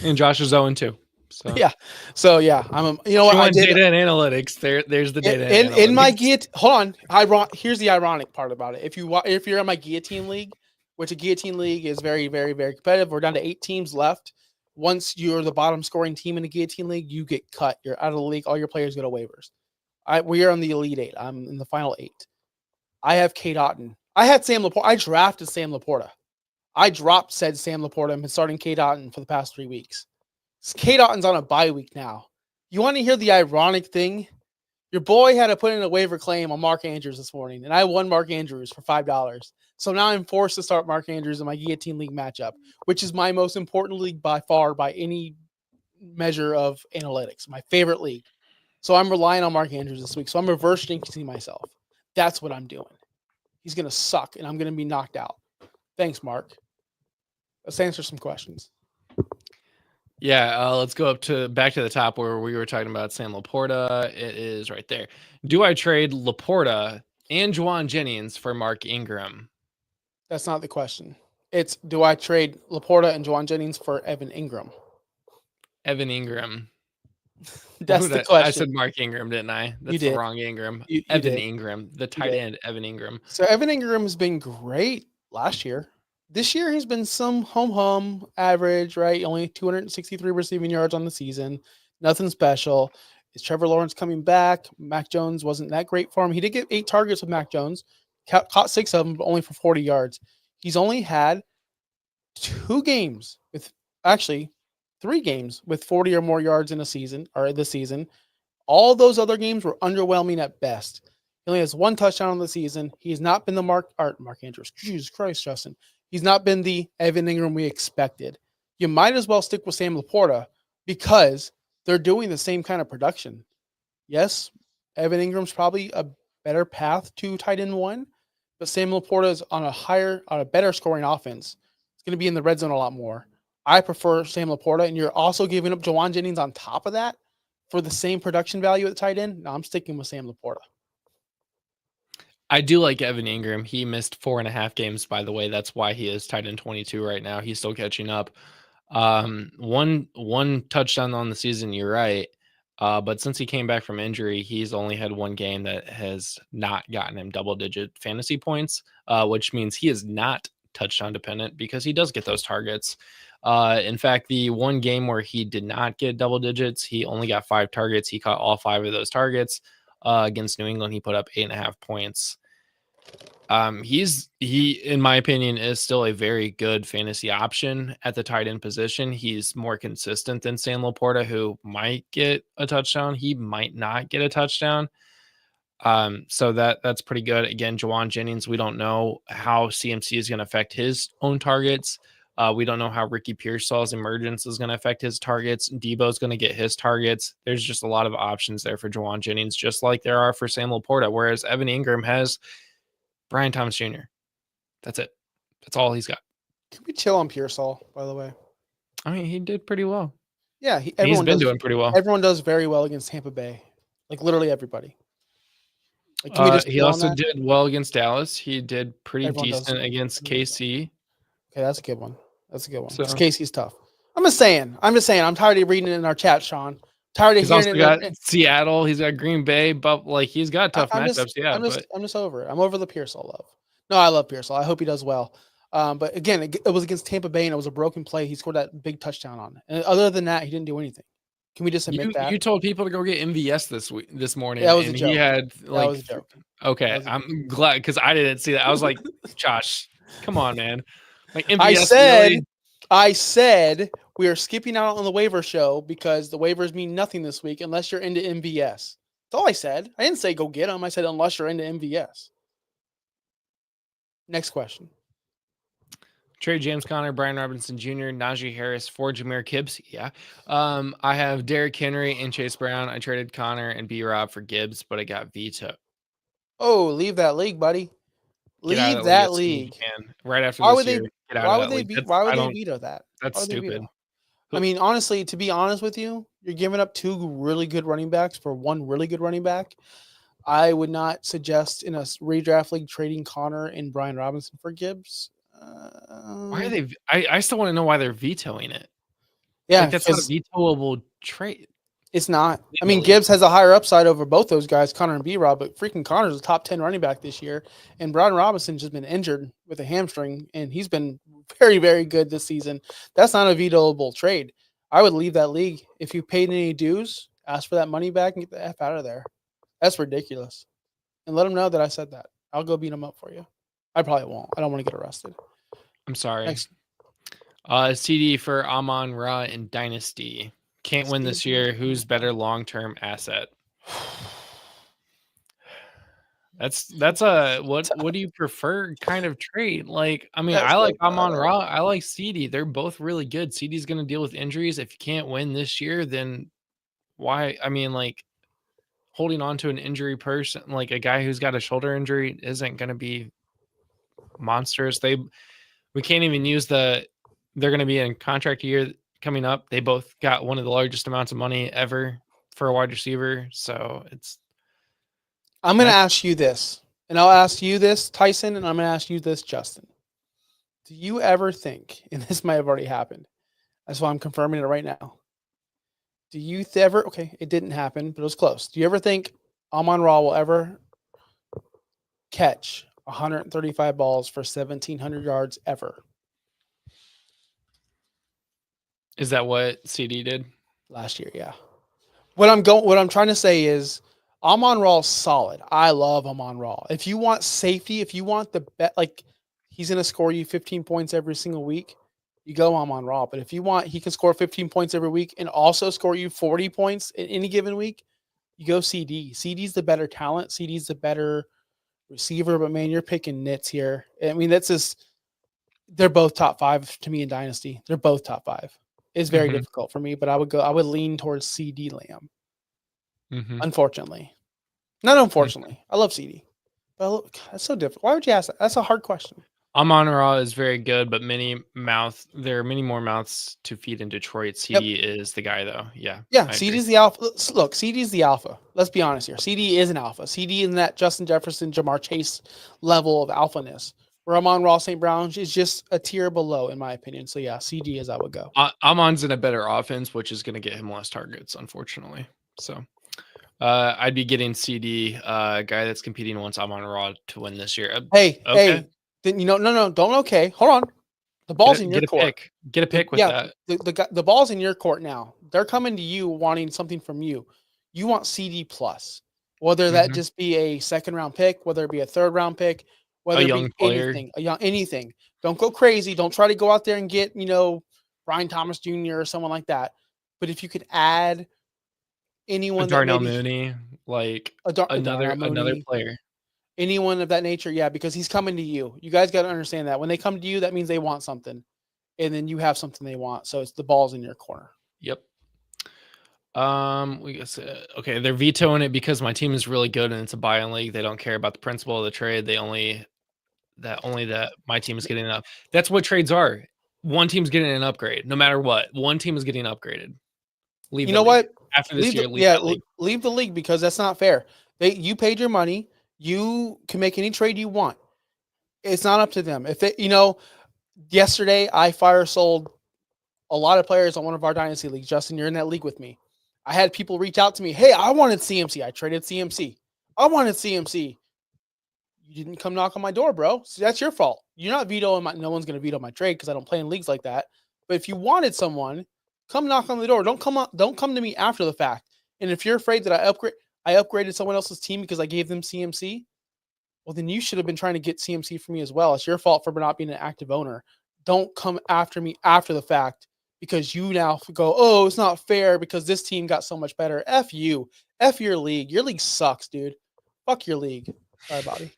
and Josh is 0-2. So yeah. So yeah, you know what? I did data and analytics. There's the data. In my guillotine. Hold on. Here's the ironic part about it. If you're in my guillotine league, which a guillotine league is very, very, very competitive, we're down to 8 teams left. Once you're the bottom scoring team in the guillotine league, you get cut. You're out of the league. All your players go to waivers. We are on the Elite 8. I'm in the final 8. I have Kate Otten. I had Sam LaPorta. I drafted Sam LaPorta. I dropped said Sam LaPorta and been starting Kate Otten for the past 3 weeks. Kate Otten's on a bye week now. You want to hear the ironic thing? Your boy had to put in a waiver claim on Mark Andrews this morning, and I won Mark Andrews for $5. So now I'm forced to start Mark Andrews in my guillotine league matchup, which is my most important league by far by any measure of analytics. My favorite league. So I'm relying on Mark Andrews this week. So I'm reverse jinxing myself. That's what I'm doing. He's going to suck, and I'm going to be knocked out. Thanks, Mark. Let's answer some questions. Yeah, let's go back to the top where we were talking about Sam LaPorta. It is right there. Do I trade LaPorta and Juwan Jennings for Mark Ingram? That's not the question. It's, do I trade LaPorta and Juwan Jennings for Evan Ingram? Evan Ingram. That's the question. I said Mark Ingram, didn't I? That's the wrong Ingram. Evan Ingram, the tight end, Evan Ingram. So Evan Ingram has been great last year. This year he's been some home average, right? Only 263 receiving yards on the season. Nothing special. Is Trevor Lawrence coming back? Mac Jones wasn't that great for him. He did get 8 targets with Mac Jones. Caught 6 of them, but only for 40 yards. He's only had 3 games with 40 or more yards in a season, or this season. All those other games were underwhelming at best. He only has 1 touchdown on the season. He's not been the Mark Andrews. Jesus Christ, Justin. He's not been the Evan Ingram we expected. You might as well stick with Sam LaPorta because they're doing the same kind of production. Yes, Evan Ingram's probably a better path to tight end 1, but Sam LaPorta is on a better scoring offense. It's going to be in the red zone a lot more. I prefer Sam LaPorta, and you're also giving up Juwan Jennings on top of that for the same production value at the tight end. No, I'm sticking with Sam LaPorta. I do like Evan Ingram. He missed 4.5 games, by the way. That's why he is tight end 22 right now. He's still catching up. One touchdown on the season, you're right. But since he came back from injury, he's only had 1 game that has not gotten him double-digit fantasy points, which means he is not touchdown dependent because he does get those targets. In fact, the 1 game where he did not get double digits, he only got 5 targets. He caught all 5 of those targets. Against New England, he put up 8.5 points. He, in my opinion, is still a very good fantasy option at the tight end position. He's more consistent than Sam LaPorta, who might get a touchdown. He might not get a touchdown. So that's pretty good. Again, Juwan Jennings, we don't know how CMC is going to affect his own targets. We don't know how Ricky Pearsall's emergence is going to affect his targets. Debo's going to get his targets. There's just a lot of options there for Juwan Jennings, just like there are for Sam LaPorta, whereas Evan Ingram has Brian Thomas Jr. That's it. That's all he's got. Can we chill on Pearsall, by the way? I mean, he did pretty well. Yeah, he's been doing pretty well. Everyone does very well against Tampa Bay. Like, literally everybody. Like, he also did well against Dallas. He did pretty decent against KC. Okay, that's a good one. So, KC's tough. I'm just saying. I'm tired of reading it in our chat, Sean. Tired of hearing it. He's also got Seattle. He's got Green Bay, but he's got tough matchups. I'm just over it. I'm over the Pearsall love. No, I love Pearsall. I hope he does well. But again, it was against Tampa Bay, and it was a broken play. He scored that big touchdown on it. And other than that, he didn't do anything. Can we just admit that? You told people to go get MVS this morning. That was a joke. He had that was a joke. Okay, I'm glad because I didn't see that. I was like, Josh, come on, man. Like MVS I said we are skipping out on the waiver show because the waivers mean nothing this week unless you're into MVS. That's all I said. I didn't say go get them. I said unless you're into MVS. Next question. Trade James Conner, Brian Robinson Jr., Najee Harris for Jahmyr Gibbs. Yeah. I have Derrick Henry and Chase Brown. I traded Conner and B-Rob for Gibbs, but I got vetoed. Oh, leave that league, buddy. Leave that league. Right after this year. Why would they veto that? That's stupid. I mean, honestly, to be honest with you, you're giving up 2 really good running backs for 1 really good running back. I would not suggest in a redraft league trading Conner and Brian Robinson for Gibbs. Why are they? I still want to know why they're vetoing it. Yeah, that's not a vetoable trade. It's not. I mean, Gibbs has a higher upside over both those guys, Conner and B-Rob, but freaking Conner's a top 10 running back this year. And Brian Robinson's just been injured with a hamstring, and he's been very, very good this season. That's not a vetoable trade. I would leave that league. If you paid any dues, ask for that money back and get the F out of there. That's ridiculous. And let them know that I said that. I'll go beat them up for you. I probably won't. I don't want to get arrested. I'm sorry. Next. CD for Amon-Ra in Dynasty. Can't win this year. Who's better long-term asset? That's a what do you prefer kind of trade? Like, I mean, I like Amon-Ra. I like CD. They're both really good. CD's going to deal with injuries. If you can't win this year, then why? I mean, like, holding on to an injury person, like a guy who's got a shoulder injury, isn't going to be monstrous. We can't even use they're going to be in contract year coming up. They both got one of the largest amounts of money ever for a wide receiver. So I'm going to ask you this, and I'll ask you this, Tyson, and I'm going to ask you this, Justin. Do you ever think, and this might have already happened, that's why I'm confirming it right now. Do you ever, okay, it didn't happen, but it was close. Do you ever think Amon-Ra will ever catch 135 balls for 1,700 yards ever? Is that what CD did last year? Yeah. What I'm trying to say is Amon-Ra is solid. I love Amon-Ra. If you want safety, if you want the bet, like he's going to score you 15 points every single week, you go Amon-Ra. But if you want, he can score 15 points every week and also score you 40 points in any given week, you go CD. CD's the better talent. CD's the better receiver. But man, you're picking nits here. I mean, they're both top 5 to me in Dynasty. They're both top 5. It's very difficult for me, but I would lean towards CD Lamb. Unfortunately. Not unfortunately. I love CD. But that's so difficult. Why would you ask that? That's a hard question. Amon-Ra is very good, but there are many more mouths to feed in Detroit. CD is the guy, though. Yeah. Yeah, CD's the alpha. Look, CD's the alpha. Let's be honest here. CD is an alpha. CD in that Justin Jefferson, Jamar Chase level of alphaness. Where Amon-Ra St. Brown is just a tier below, in my opinion. So, yeah, CD is I would go. Amon's in a better offense, which is going to get him less targets, unfortunately. So, I'd be getting CD, guy that's competing against Amon-Ra to win this year. Hey. Then no, don't okay. Hold on. The ball's in your court. Get a pick with that. The ball's in your court now. They're coming to you wanting something from you. You want CD plus, whether that just be a second round pick, whether it be a third round pick, whether it be anything. Don't go crazy. Don't try to go out there and get Brian Thomas Jr. or someone like that. But if you could add anyone, Darnell Mooney, like another player. Anyone of that nature, yeah, because he's coming to you. You guys got to understand that. When they come to you, that means they want something. And then you have something they want. So it's the ball's in your corner. Yep. We guess okay, they're vetoing it because my team is really good and it's a buy-in league. They don't care about the principle of the trade. They only that my team is getting up. That's what trades are. One team's getting an upgrade, no matter what. One team is getting upgraded. What? After this year, leave the league because that's not fair. You paid your money. You can make any trade you want. It's not up to them. If they, yesterday I fire sold a lot of players on one of our dynasty leagues. Justin, you're in that league with me. I had people reach out to me. Hey, I wanted CMC. I traded CMC. I wanted CMC. You didn't come knock on my door, bro. So that's your fault. You're not vetoing no one's going to veto my trade because I don't play in leagues like that. But if you wanted someone, come knock on the door. Don't come to me after the fact. And if you're afraid that I upgraded someone else's team because I gave them CMC, well, then you should have been trying to get CMC for me as well. It's your fault for not being an active owner. Don't come after me after the fact because you now go, oh, it's not fair because this team got so much better. F you. F your league. Your league sucks, dude. Fuck your league. Sorry, Bobby.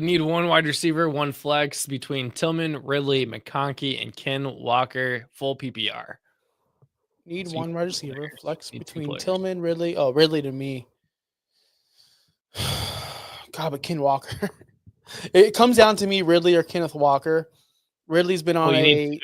Need one wide receiver, one flex between Tillman, Ridley, McConkey, and Ken Walker. Full PPR. Need one wide receiver, flex between Tillman, Ridley. Oh, Ridley to me. God, but Ken Walker. It comes down to me, Ridley or Kenneth Walker. Ridley's been on he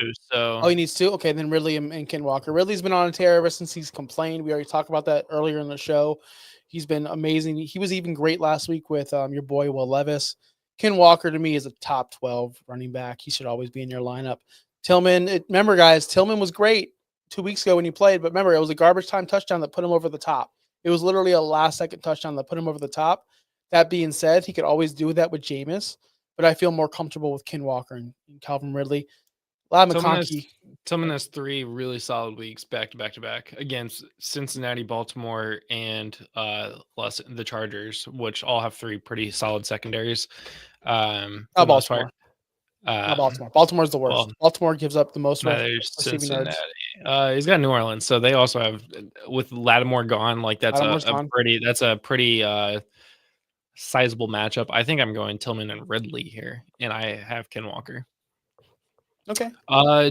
needs two? Okay, then Ridley and Ken Walker. Ridley's been on a tear ever since he's complained. We already talked about that earlier in the show. He's been amazing. He was even great last week with your boy Will Levis. Ken Walker to me is a top 12 running back. He should always be in your lineup. Tillman, remember guys, Tillman was great 2 weeks ago when he played, but remember it was a garbage time touchdown that put him over the top. It was literally a last second touchdown that put him over the top. That being said, he could always do that with Jameis, but I feel more comfortable with Ken Walker and Calvin Ridley. Tillman has 3 really solid weeks back to back against Cincinnati, Baltimore, and the Chargers, which all have 3 pretty solid secondaries. Baltimore. Baltimore's the worst. Well, Baltimore gives up the most receiving yards. He's got New Orleans, so they also have with Lattimore gone. Like that's a pretty sizable matchup. I think I'm going Tillman and Ridley here, and I have Ken Walker. Okay.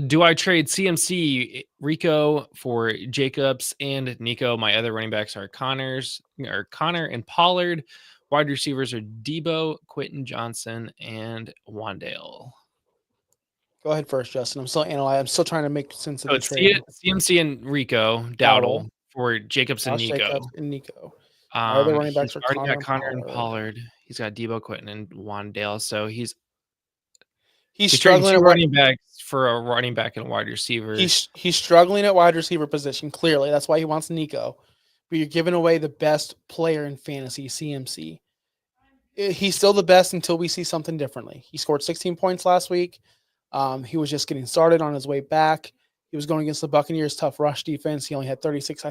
Do I trade CMC, Rico for Jacobs and Nico? My other running backs are Connor and Pollard. Wide receivers are Debo, Quentin Johnson, and Wandale. Go ahead first, Justin. I'm still analyzing. I'm still trying to make sense of So the it's trade. CMC and Rico Dowdle for Jacobs and Josh Nico. Jacobs and Nico. Our other running backs He's are already got Connor and Pollard. Pollard. He's got Debo, Quentin, and Wandale. So he's struggling at running backs for a running back and wide receiver. He's struggling at wide receiver position. Clearly, that's why he wants Nico. But you're giving away the best player in fantasy, CMC. He's still the best until we see something differently. He scored 16 points last week. He was just getting started on his way back. He was going against the Buccaneers' tough rush defense. He only had 36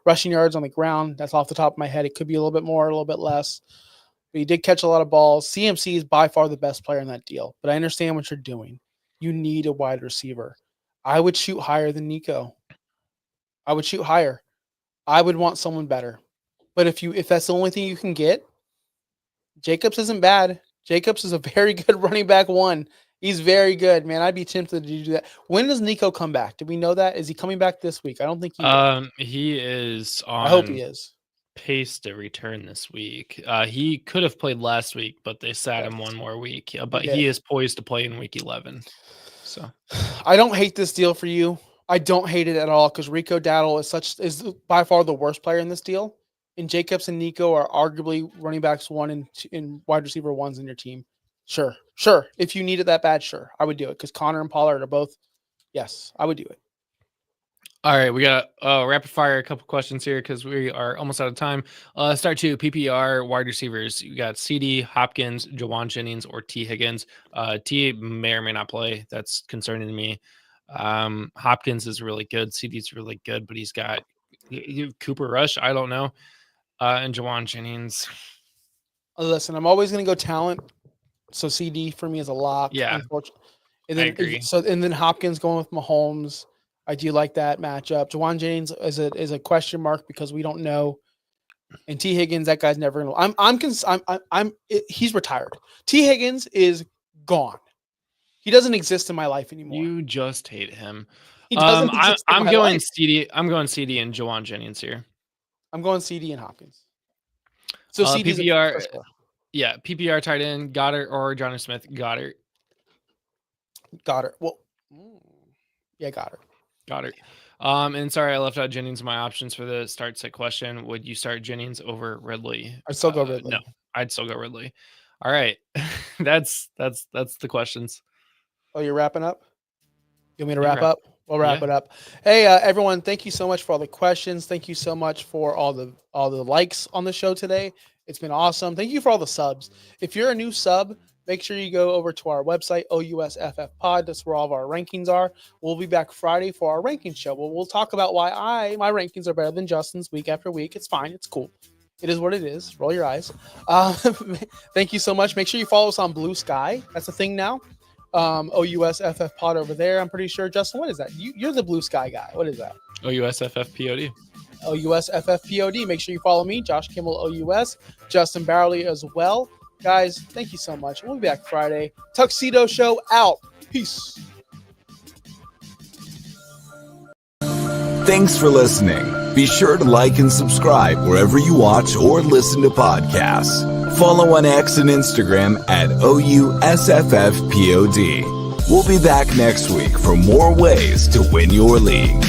rushing yards on the ground. That's off the top of my head. It could be a little bit more, a little bit less. But he did catch a lot of balls. CMC is by far the best player in that deal. But I understand what you're doing. You need a wide receiver. I would shoot higher than Nico. I would shoot higher. I would want someone better. But if that's the only thing you can get, Jacobs isn't bad. Jacobs is a very good running back one. He's very good, man. I'd be tempted to do that. When does Nico come back? Do we know that? Is he coming back this week? I don't think he is on. I hope he is. Pace to return this week. He could have played last week, but they sat him one more week. But he is poised to play in week 11. So I don't hate this deal for you. I don't hate it at all because Rico Dowdle is by far the worst player in this deal. And Jacobs and Nico are arguably running backs one and wide receiver ones in your team. Sure. If you need it that bad, sure. I would do it because Connor and Pollard are both. Yes, I would do it. All right, we got rapid fire a couple questions here because we are almost out of time. Start 2 PPR wide receivers. You got CD, Hopkins, Jawan Jennings, or T Higgins. T may or may not play. That's concerning to me. Hopkins is really good. CD's really good, but he's got Cooper Rush. I don't know. And Jawan Jennings. Listen, I'm always going to go talent. So CD for me is a lock. Yeah, unfortunately. And then, I agree. And then Hopkins going with Mahomes. I do like that matchup. Jawan Jennings is a question mark because we don't know. And T Higgins, that guy's never gonna. He's retired. T Higgins is gone. He doesn't exist in my life anymore. You just hate him. He doesn't exist in my life. CD. I'm going CD and Jawan Jennings here. I'm going CD and Hopkins. So CD PPR. Yeah, PPR tight end, Goddard or Johnny Smith. Goddard. Well, yeah, Goddard. And sorry, I left out Jennings in my options for the start set question. Would you start Jennings over Ridley? I'd still go Ridley. No, I'd still go Ridley. All right. that's the questions. Oh, you're wrapping up? You want me to wrap up? We'll wrap it up. Hey, everyone, thank you so much for all the questions. Thank you so much for all the likes on the show today. It's been awesome. Thank you for all the subs. If you're a new sub, make sure you go over to our website, OUSFF Pod. That's where all of our rankings are. We'll be back Friday for our rankings show. We'll talk about why my rankings are better than Justin's week after week. It's fine. It's cool. It is what it is. Roll your eyes. Thank you so much. Make sure you follow us on Blue Sky. That's a thing now. OUSFF Pod over there. I'm pretty sure. Justin, what is that? You're the Blue Sky guy. What is that? OUSFF POD. OUSFF POD. Make sure you follow me, Josh Kimmel, OUS, Justin Barley as well. Guys, thank you so much. We'll be back Friday. Tuxedo Show out. Peace. Thanks for listening. Be sure to like and subscribe wherever you watch or listen to podcasts. Follow on X and Instagram at OUSFFPOD. We'll be back next week for more ways to win your league.